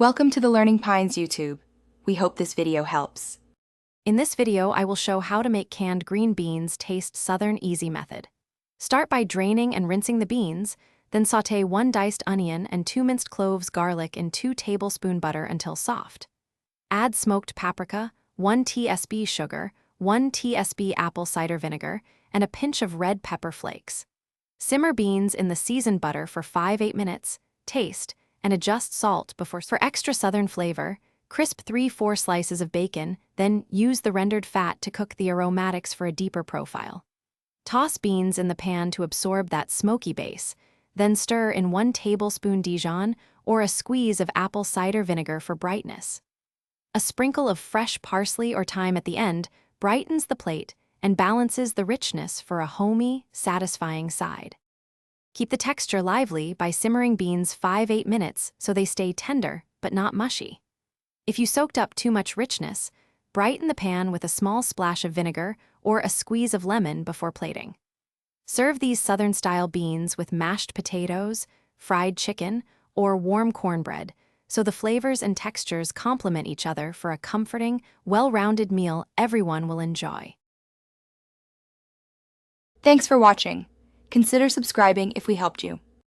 Welcome to the Learning Pines YouTube. We hope this video helps. In this video, I will show how to make canned green beans taste Southern easy method. Start by draining and rinsing the beans, then sauté 1 diced onion and 2 minced cloves garlic in 2 tablespoon butter until soft. Add smoked paprika, 1 tsp sugar, 1 tsp apple cider vinegar, and a pinch of red pepper flakes. Simmer beans in the seasoned butter for 5-8 minutes, taste, and adjust salt before. For extra southern flavor, crisp 3-4 slices of bacon, then use the rendered fat to cook the aromatics for a deeper profile. Toss beans in the pan to absorb that smoky base, then stir in 1 tablespoon Dijon or a squeeze of apple cider vinegar for brightness. A sprinkle of fresh parsley or thyme at the end brightens the plate and balances the richness for a homey, satisfying side. Keep the texture lively by simmering beans 5-8 minutes so they stay tender but not mushy. If you soaked up too much richness, brighten the pan with a small splash of vinegar or a squeeze of lemon before plating. Serve these Southern-style beans with mashed potatoes, fried chicken, or warm cornbread, so the flavors and textures complement each other for a comforting, well-rounded meal everyone will enjoy. Thanks for watching. Consider subscribing if we helped you.